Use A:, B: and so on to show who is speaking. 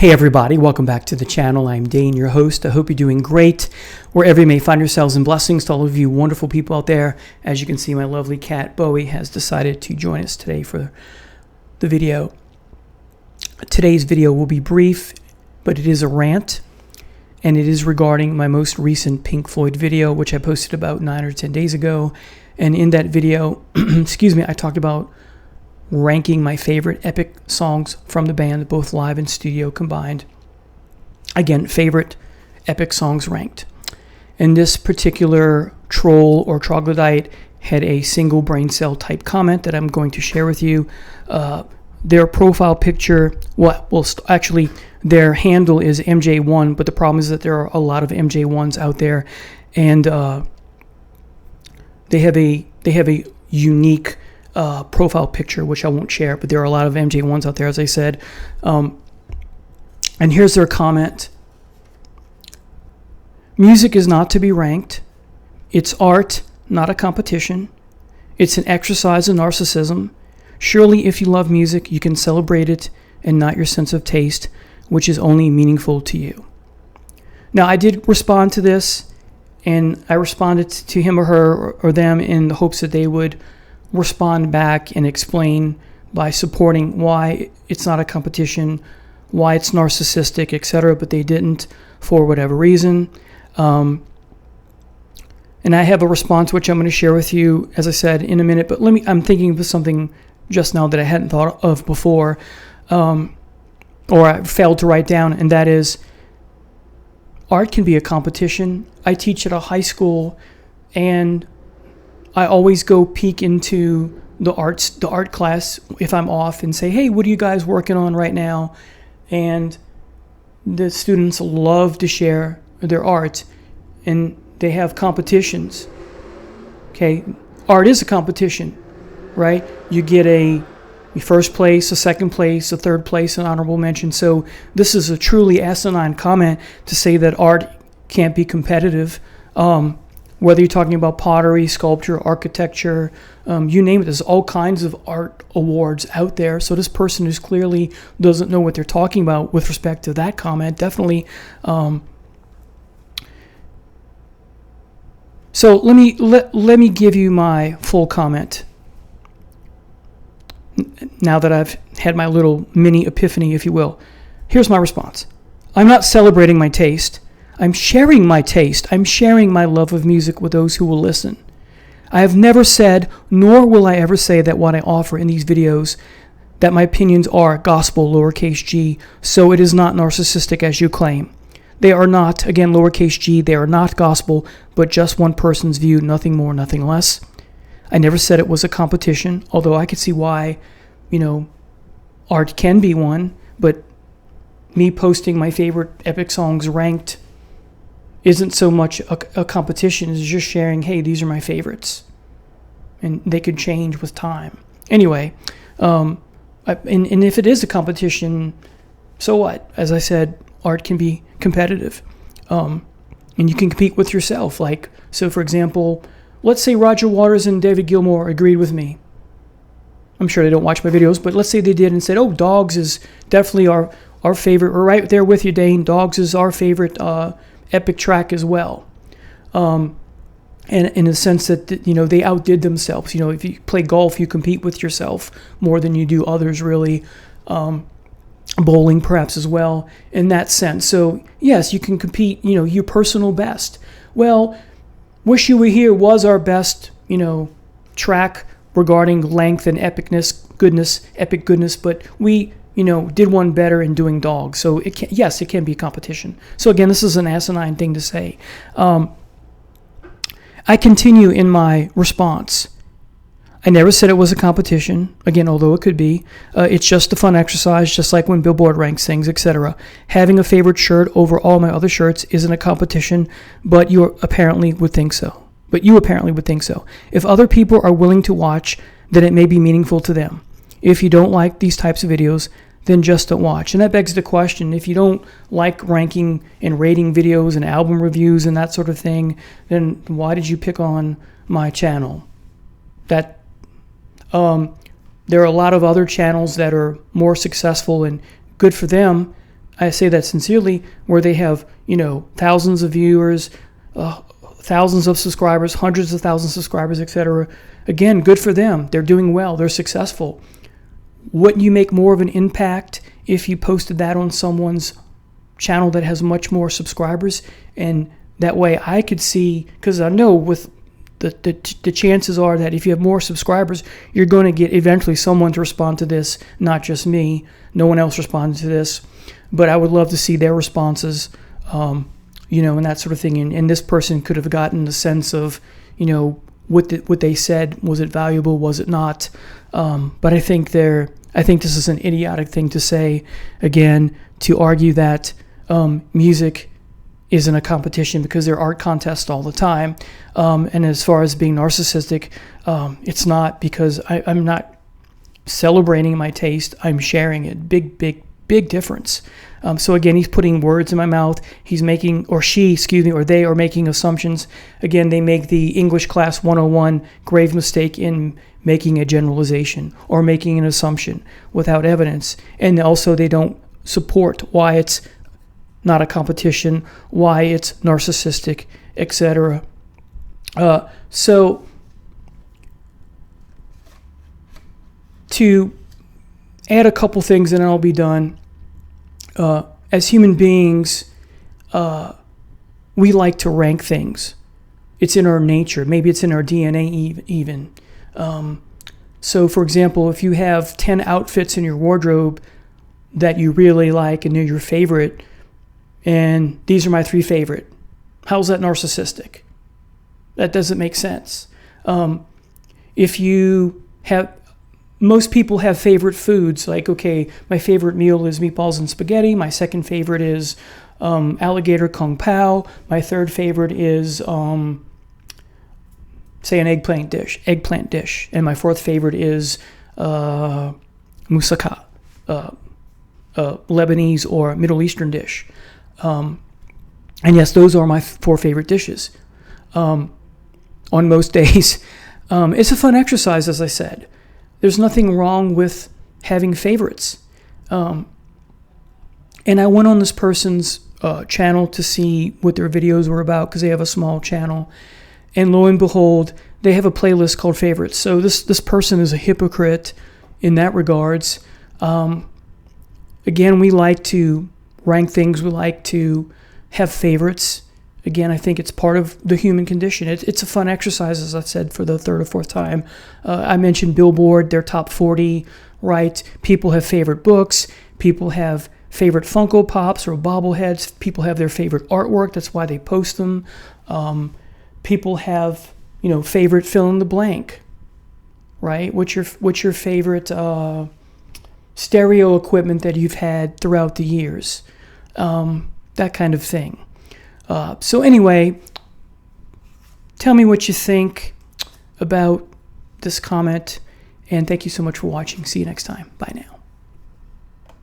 A: Hey everybody, welcome back to the channel. I'm Dane, your host. I hope you're doing great wherever you may find yourselves, and blessings to all of you wonderful people out there. As you can see, my lovely cat Bowie has decided to join us today for the video. Today's video will be brief, but it is a rant, and it is regarding my most recent Pink Floyd video, which I posted about 9 or 10 days ago. And in that video, I talked about ranking my favorite epic songs from the band, both live and studio combined. Again, favorite epic songs ranked. And this particular troll or troglodyte had a single brain cell type comment that I'm going to share with you. Their profile picture, actually their handle is MJ1, but the problem is that there are a lot of MJ1s out there, and they have a unique profile picture, which I won't share, but there are a lot of MJ1s out there, as I said. And here's their comment. Music is not to be ranked. It's art, not a competition. It's an exercise in narcissism. Surely if you love music, you can celebrate it and not your sense of taste, which is only meaningful to you. Now, I did respond to this, and I responded to him or her or them in the hopes that they would respond back and explain by supporting why it's not a competition, why it's narcissistic, etc., but they didn't for whatever reason. And I have a response which I'm going to share with you, as I said, in a minute, but I'm thinking of something just now that I hadn't thought of before, or I failed to write down, and that is, art can be a competition. I teach at a high school, and I always go peek into the art class if I'm off and say, hey, what are you guys working on right now? And the students love to share their art, and they have competitions. Okay, art is a competition, right? You get a first place, a second place, a third place, an honorable mention. So this is a truly asinine comment to say that art can't be competitive. Whether you're talking about pottery, sculpture, architecture, you name it, there's all kinds of art awards out there. So this person who clearly doesn't know what they're talking about with respect to that comment, definitely. So let me give you my full comment. Now that I've had my little mini epiphany, if you will. Here's my response. I'm not celebrating my taste. I'm sharing my taste. I'm sharing my love of music with those who will listen. I have never said, nor will I ever say, that what I offer in these videos, that my opinions are gospel, lowercase g, so it is not narcissistic as you claim. They are not, again, lowercase g, they are not gospel, but just one person's view, nothing more, nothing less. I never said it was a competition, although I could see why, art can be one, but me posting my favorite epic songs ranked isn't so much a competition. It's just sharing, hey, these are my favorites. And they could change with time. Anyway, and if it is a competition, so what? As I said, art can be competitive. And you can compete with yourself. So for example, let's say Roger Waters and David Gilmour agreed with me. I'm sure they don't watch my videos, but let's say they did and said, oh, Dogs is definitely our favorite. We're right there with you, Dane. Dogs is our favorite epic track as well, and in the sense that they outdid themselves. If you play golf, you compete with yourself more than you do others, really. Bowling perhaps as well, in that sense. So yes, you can compete, your personal best. Well, Wish You Were Here was our best track regarding length and epic goodness, but we did one better in doing Dogs. So it can be a competition. So again, this is an asinine thing to say. I continue in my response. I never said it was a competition. Again, although it could be. It's just a fun exercise, just like when Billboard ranks things, etc. Having a favorite shirt over all my other shirts isn't a competition, but you apparently would think so. If other people are willing to watch, then it may be meaningful to them. If you don't like these types of videos, then just don't watch. And that begs the question, if you don't like ranking and rating videos and album reviews and that sort of thing, then why did you pick on my channel? There are a lot of other channels that are more successful, and good for them. I say that sincerely, where they have, thousands of viewers, thousands of subscribers, hundreds of thousands of subscribers, etc. Again, good for them. They're doing well. They're successful. Wouldn't you make more of an impact if you posted that on someone's channel that has much more subscribers? And that way I could see, because I know with the chances are that if you have more subscribers, you're going to get eventually someone to respond to this, not just me. No one else responded to this. But I would love to see their responses, and that sort of thing. And this person could have gotten the sense of, what they said. Was it valuable? Was it not? But I think this is an idiotic thing to say. Again, to argue that music isn't a competition, because there are contests all the time. And as far as being narcissistic, it's not, because I'm not celebrating my taste. I'm sharing it. Big difference. So again, he's putting words in my mouth. He's making, or they are making assumptions. Again, they make the English class 101 grave mistake in making a generalization or making an assumption without evidence. And also they don't support why it's not a competition, why it's narcissistic, etc. So to add a couple things and I'll be done. As human beings, we like to rank things. It's in our nature. Maybe it's in our DNA even. So, for example, if you have 10 outfits in your wardrobe that you really like and they're your favorite, and these are my 3 favorite, how's that narcissistic? That doesn't make sense. If you have... Most people have favorite foods, like, okay, my favorite meal is meatballs and spaghetti. My second favorite is alligator kung pao. My third favorite is, say, an eggplant dish. And my fourth favorite is moussaka, Lebanese or Middle Eastern dish. And yes, those are my 4 favorite dishes. On most days, it's a fun exercise, as I said. There's nothing wrong with having favorites. And I went on this person's channel to see what their videos were about, because they have a small channel. And lo and behold, they have a playlist called favorites. So this person is a hypocrite in that regards. Again, we like to rank things. We like to have favorites. Again, I think it's part of the human condition. It's a fun exercise, as I've said for the 3rd or 4th time. I mentioned Billboard, their top 40, right? People have favorite books. People have favorite Funko Pops or bobbleheads. People have their favorite artwork. That's why they post them. People have, favorite fill in the blank, right? What's your favorite stereo equipment that you've had throughout the years? That kind of thing. So anyway, tell me what you think about this comment, and thank you so much for watching. See you next time. Bye now.